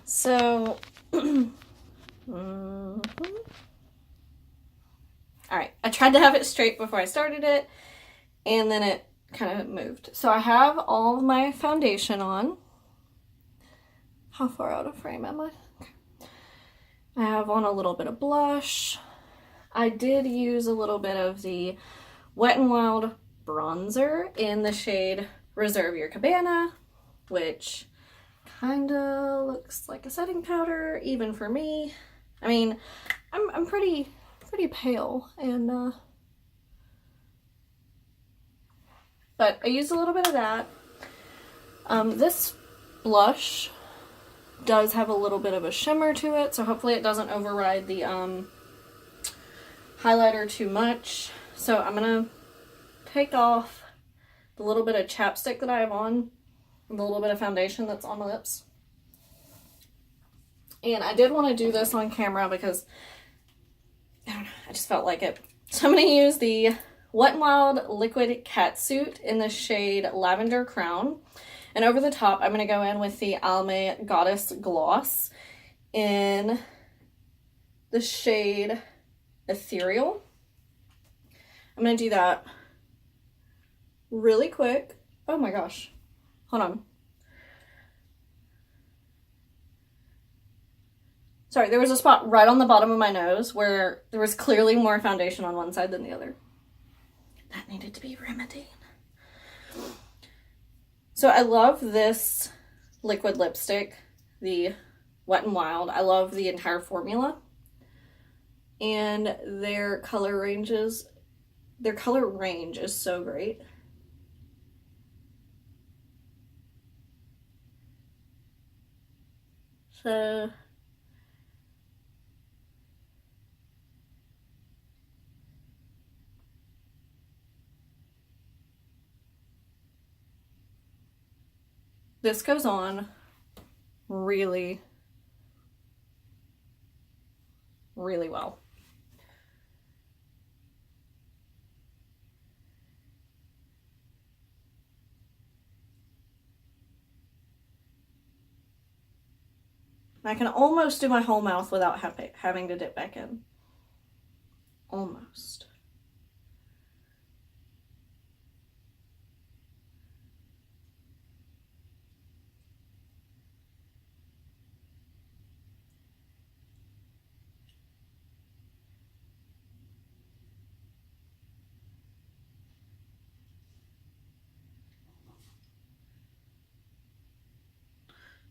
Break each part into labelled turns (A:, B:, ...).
A: So, alright, I tried to have it straight before I started it, and then it kind of moved. So I have all of my foundation on. How far out of frame am I? Okay. I have on a little bit of blush. I did use a little bit of the Wet n Wild bronzer in the shade Reserve Your Cabana, which kind of looks like a setting powder, even for me. I mean, I'm pretty pale, and but I used a little bit of that. This blush does have a little bit of a shimmer to it, so hopefully it doesn't override the highlighter too much. So I'm gonna take off the little bit of chapstick that I have on, and the little bit of foundation that's on my lips. And I did want to do this on camera because I don't know, I just felt like it. So I'm gonna use the Wet n Wild Liquid Catsuit in the shade Lavender Crown. And over the top, I'm going to go in with the Almay Goddess Gloss in the shade Ethereal. I'm going to do that really quick. Oh my gosh. Hold on. Sorry, there was a spot right on the bottom of my nose where there was clearly more foundation on one side than the other. That needed to be remedied. So I love this liquid lipstick, the Wet n Wild. I love the entire formula. And their color range is so great. So this goes on really, really well. I can almost do my whole mouth without having to dip back in. Almost.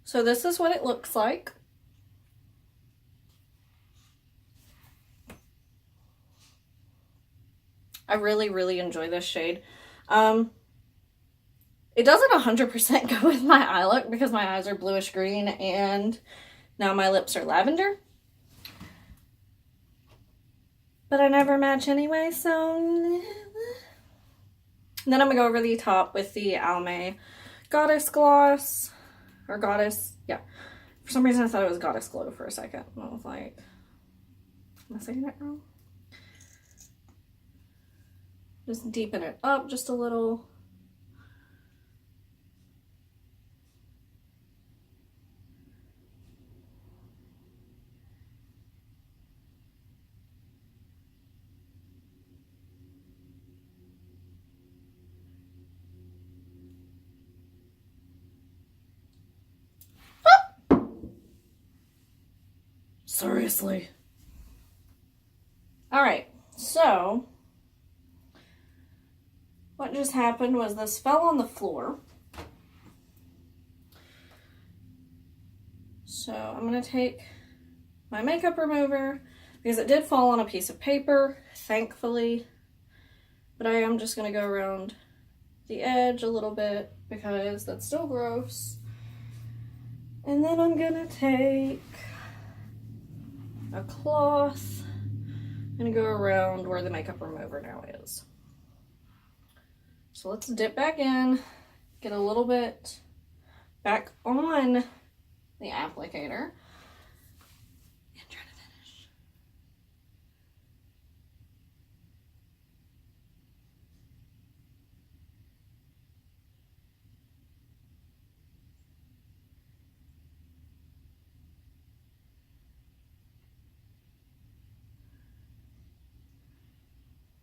A: So this is what it looks like. I really, really enjoy this shade. It doesn't 100% go with my eye look because my eyes are bluish green and now my lips are lavender. But I never match anyway, so... And then I'm going to go over the top with the Almay Goddess Gloss. Or Goddess, yeah. For some reason I thought it was Goddess Glow for a second. And I was like, am I saying it wrong? Just deepen it up just a little. Seriously. All right, so what just happened was this fell on the floor. So I'm going to take my makeup remover because it did fall on a piece of paper, thankfully. But I am just going to go around the edge a little bit because that's still gross. And then I'm going to take a cloth and go around where the makeup remover now is. So let's dip back in, get a little bit back on the applicator, and try to finish.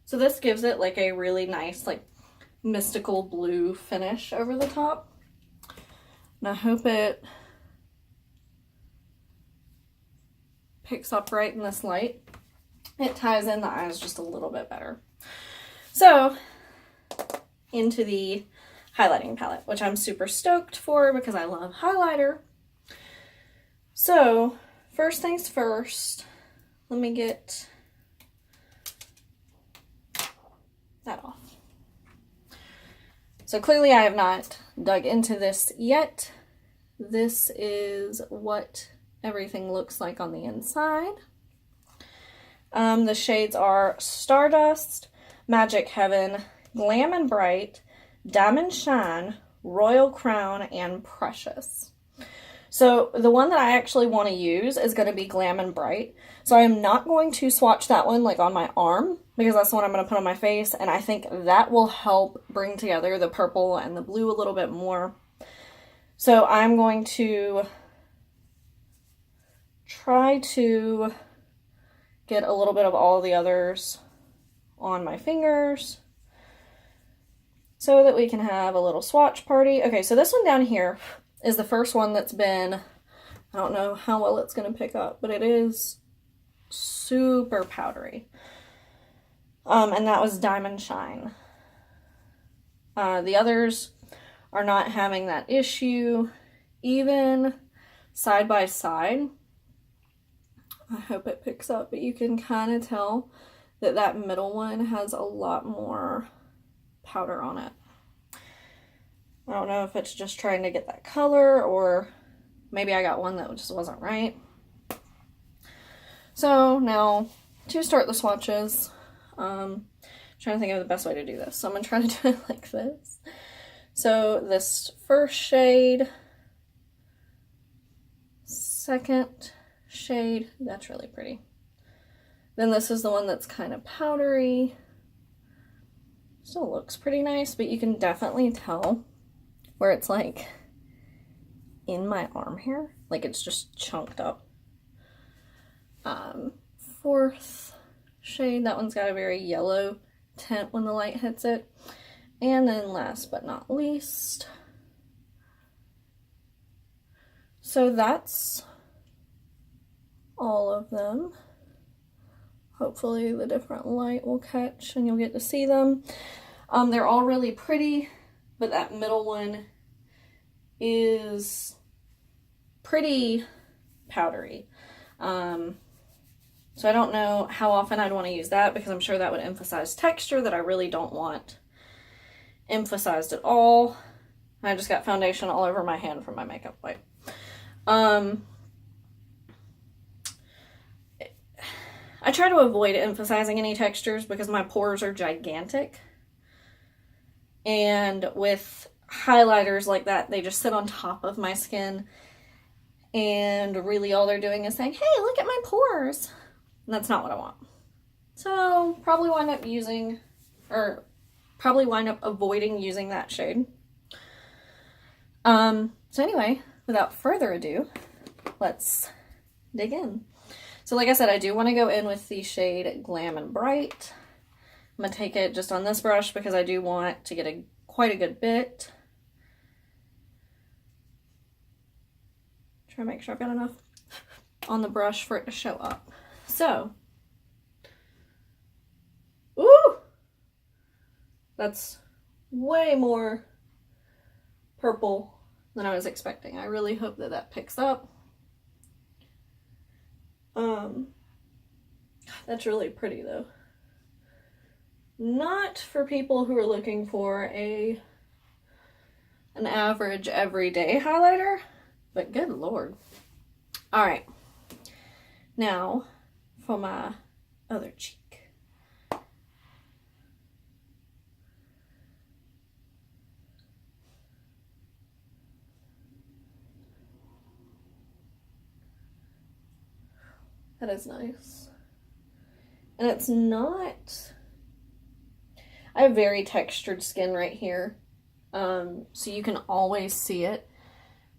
A: So this gives it like a really nice, like, mystical blue finish over the top. And I hope it picks up right in this light. It ties in the eyes just a little bit better. So, into the highlighting palette, which I'm super stoked for because I love highlighter. So, first things first, let me get that off. So clearly I have not dug into this yet. This is what everything looks like on the inside. The shades are Stardust, Magic Heaven, Glam and Bright, Diamond Shine, Royal Crown, and Precious. So the one that I actually want to use is going to be Glam and Bright. So I am not going to swatch that one like on my arm because that's the one I'm going to put on my face. And I think that will help bring together the purple and the blue a little bit more. So I'm going to try to get a little bit of all the others on my fingers so that we can have a little swatch party. Okay, so this one down here is the first one that's been, I don't know how well it's going to pick up, but it is super powdery. And that was Diamond Shine. The others are not having that issue. Even side by side, I hope it picks up, but you can kind of tell that that middle one has a lot more powder on it. I don't know if it's just trying to get that color or maybe I got one that just wasn't right. So now to start the swatches, trying to think of the best way to do this. So I'm going to try to do it like this. So this first shade, second shade, that's really pretty. Then this is the one that's kind of powdery. Still looks pretty nice, but you can definitely tell where it's like in my arm here. Like it's just chunked up. Fourth shade, that one's got a very yellow tint when the light hits it. And then last but not least, so that's all of them. Hopefully the different light will catch and you'll get to see them. They're all really pretty, but that middle one is pretty powdery. So I don't know how often I'd want to use that because I'm sure that would emphasize texture that I really don't want emphasized at all. I just got foundation all over my hand from my makeup wipe. I try to avoid emphasizing any textures because my pores are gigantic. And with highlighters like that, they just sit on top of my skin. And really all they're doing is saying, hey, look at my pores. And that's not what I want. So probably wind up using, or probably wind up avoiding using that shade. So anyway, without further ado, let's dig in. So like I said, I do want to go in with the shade Glam and Bright. I'm going to take it just on this brush because I do want to get quite a good bit. Try to make sure I've got enough on the brush for it to show up. So, ooh, that's way more purple than I was expecting. I really hope that that picks up. That's really pretty though. Not for people who are looking for an average everyday highlighter, but good lord. All right, now for my other cheek. That is nice. And it's not, I have very textured skin right here. So you can always see it,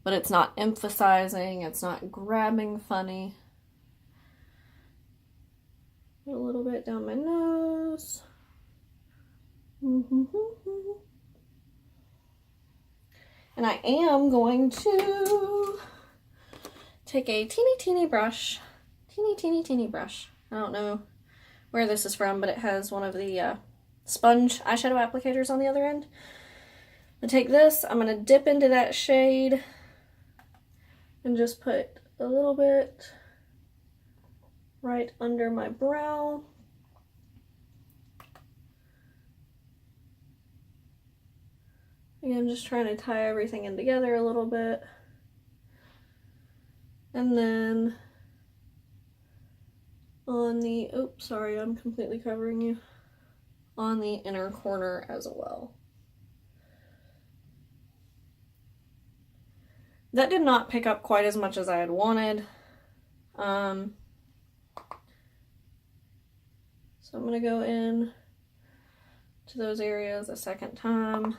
A: but it's not emphasizing, it's not grabbing funny. A little bit down my nose. And I am going to take a teeny brush. Teeny brush. I don't know where this is from, but it has one of the sponge eyeshadow applicators on the other end. I'm going to take this, I'm going to dip into that shade and just put a little bit right under my brow. Again, just trying to tie everything in together a little bit. And then on the, oops, sorry, I'm completely covering you, on the inner corner as well. That did not pick up quite as much as I had wanted. So I'm going to go in to those areas a second time.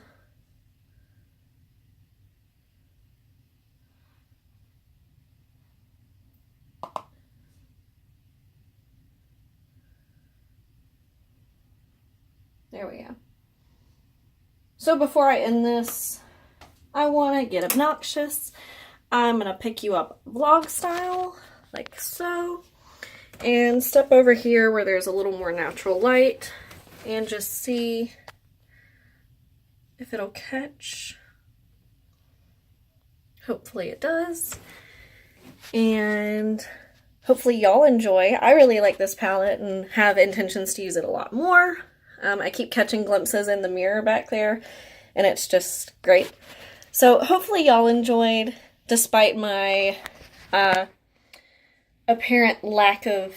A: There we go. So before I end this, I want to get obnoxious. I'm going to pick you up vlog style, like so, and step over here where there's a little more natural light and just see if it'll catch. Hopefully it does. And hopefully y'all enjoy. I really like this palette and have intentions to use it a lot more. I keep catching glimpses in the mirror back there, and it's just great. So hopefully y'all enjoyed, despite my apparent lack of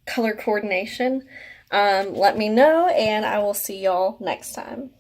A: color coordination. Let me know, and I will see y'all next time.